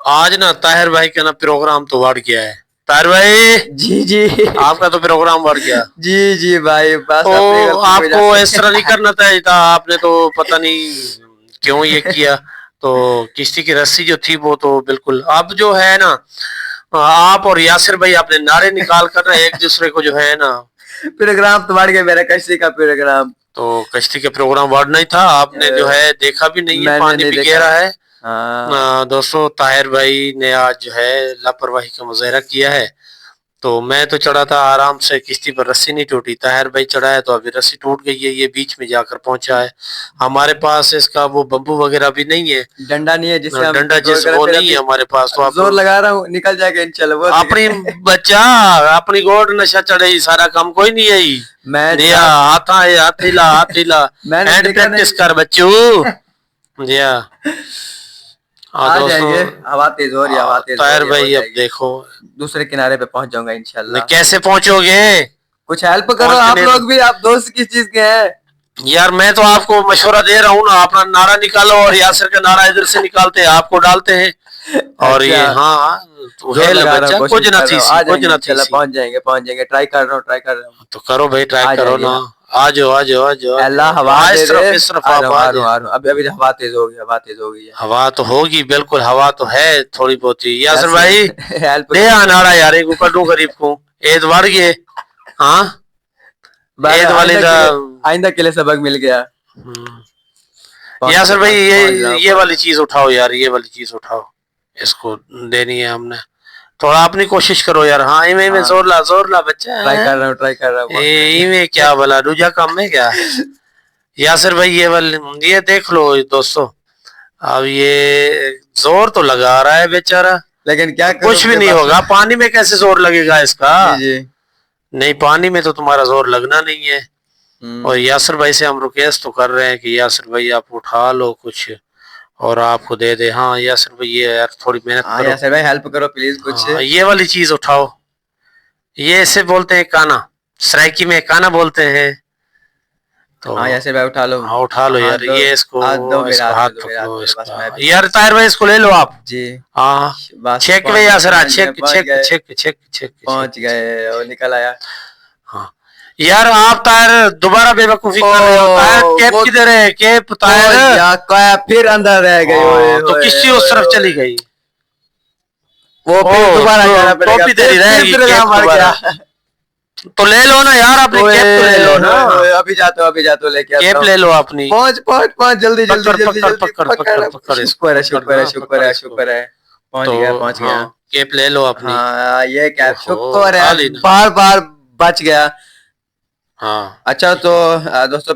آج نا طاہر بھائی کا نا پروگرام تو بڑھ گیا ہے. طاہر بھائی جی جی آپ کا تو پروگرام بڑھ گیا. جی جی بھائی بس تو اپنی غلطی کی آپ وجہ کو سے اس طرح نہیں کرنا چاہیے تھا. آپ نے تو پتہ نہیں کیوں یہ کیا. تو کشتی کی رسی جو تھی وہ تو بالکل اب جو ہے نا آپ اور یاسر بھائی اپنے نعرے نکال کر ایک دوسرے کو جو ہے نا پروگرام تو بڑھ گیا میرا کشتی کا پروگرام. تو کشتی کا پروگرام بڑھنا ہی تھا. آپ نے جو ہے دیکھا بھی نہیں ہے, میں نے پانی نہیں بھی دیکھا. گہرا ہے. ہاں دوستو طاہر بھائی نے آج جو ہے لاپرواہی کا مظاہرہ کیا ہے. تو میں تو چڑھا تھا آرام سے, کشتی پر رسی نہیں ٹوٹی. طاہر بھائی چڑھا ہے تو ابھی رسی ٹوٹ گئی ہے, یہ بیچ میں جا کر پہنچا ہے. ہمارے پاس اس کا وہ بمبو وغیرہ بھی نہیں ہے, ڈنڈا نہیں ہے جس سے ہم ڈنڈا زور جیسے کریں, وہ پھر نہیں ہے ابھی ہمارے پاس. تو آپ زور لگا رہا ہوں, نکل جائے گا انشاءاللہ. وہ اپنی بچہ اپنی گوڈ نشا چڑھے, سارا کام کوئی نہیں ہے. میں دیا ہاتھ ہلا ہاتھ ہلا, میں نے اینڈ دیکھا پریکٹس نہیں. کر بچوں. دیا آ جائیں دوستوں گے, ہوا تیز ہو رہی ہے, ہوا تیز ہو طاہر رہی ہے, ہو بھائی اب جائے گی. دیکھو دوسرے کنارے پہ پہنچ جاؤں گا انشاءاللہ. کیسے پہنچو گے. کچھ ہیلپ کرو آپ پہنچنے لوگ بھی, آپ دوست کس چیز کے ہیں. یار میں تو آپ کو مشورہ دے رہا ہوں نا, اپنا نعرہ نکالو اور یاسر کا نعرہ ادھر سے نکالتے ہیں, آپ کو ڈالتے ہیں. اور یہ اچھا ہاں تو زور ہیل لگا رہا ہوں, بچہ کوشش کچھ نہ کر رہا تھی ہوں, سی, آ جائیں کچھ گے نہ تھی انشاءاللہ. سی. پہنچ جائیں گے, ٹرائی کر رہا ہوں, ٹرائی کر رہا ہوں. تو کرو بھائی, ٹرائی آ کرو جائیں گے. نا. آ جاؤ آ جاؤ آ جاؤ اللہ آ ہوا جاؤ, دے اس دے. طرف اس طرف آ آپ رہا ہوں آ آ رہا ہوں جائیں. آ رہا ہوں, ابھی ہوا تیز ہو گئی, ہوا تیز ہو گئی ہے. ہوا تو ہوگی بالکل, ہوا تو ہے تھوڑی بہت ہی. یاسر یاسر بھائی ہیلپ دے نعرہ یار, ایک اوپر دوں غریب کو عید بڑھ گئے. ہاں عید والی دا آئندہ کے لیے سبق مل گیا. یاسر بھائی پہنچ رہا ہوں, یہ پہنچ والی رہا ہوں. چیز اٹھاؤ یار, یہ والی چیز اٹھاؤ, اس کو دینی ہے ہم نے. تھوڑا اپنی کوشش کرو یار. ہاں میں ہاں زور لا بچہ. ٹرائی کر رہا ہوں, ٹرائی کر رہا ہوں, پہنچ جائیں گے. میں کیا بلا دوجا کام ہے کیا. یاسر بھائی یہ دیکھ لو دوستو, اب یہ زور تو لگا رہا ہے بیچارہ, لیکن کیا کروں کچھ بھی کہ نہیں بس. ہوگا. پانی میں کیسے زور لگے گا اس کا. جی جی. نہیں پانی میں تو تمہارا زور لگنا نہیں ہے. اور ہوں. یاسر بھائی سے ہم ریکویسٹ تو کر رہے ہیں کہ یاسر بھائی آپ اٹھا لو کچھ اور آپ کو دے دے. ہاں یاسر بھائی یہ یار تھوڑی محنت ہاں کرو. یاسر بھائی ہیلپ کرو پلیز کچھ. ہاں یہ والی چیز اٹھاؤ. یہ اسے بولتے ہیں کانا, سرائکی میں کانا بولتے ہیں. تو ہاں یاسر بھائی اٹھا لو. ہاں اٹھا لو یار, یہ اس ہاتھ دو کو میرے ہاتھ میں ہاتھ دو, میرے پکڑو ہاتھ میں دو, اس بس کا. میں بھی. یار طاہر بھائی اس کو لے لو آپ. جی ہاں بس چھک بھائی پہنچ گئے, یاسر, پہنچ گئے, چھک پہنچ چھک گئے, چھک چھک چھک پہنچ گئے, اور نکل آیا. ہاں یار آپ طاہر دوبارہ بے وقوفی کر رہے ہو. طاہر کیپ وہ کدھر ہے, کیپ طاہر. یا پھر اندر رہ گئی. ہاں تو کشتی اس طرف چلی گئی. وہ پھر دوبارہ جانا پڑے گا, ٹوپی تیری رہے پھر گی, پروگرام کیپ بڑھ گیا. دوبارہ. تو لے لو نا یار, اپنی کیپ تو لے لو نا. ابھی جاتا ہوں, ابھی جاتا ہوں, لے کے آتا کیپ ہوں. لے لو اپنی. پہنچ جلدی جلدی پکڑ جلدی پکڑ جلدی پکڑ پکڑ پکڑ. پکڑ اس کو, شکر ہے پکڑ شکر ہے نا, شکر پکڑ ہے اس کو. شکر ہے. پہنچ تو گیا پہنچ ہاں گیا. کیپ لے لو اپنی. ہاں یہ کیا اوہو شکر ہے, اٹھا لی نا. بار بار بچ گیا. ہاں اچھا ٹھیک تو ہے. دوستوں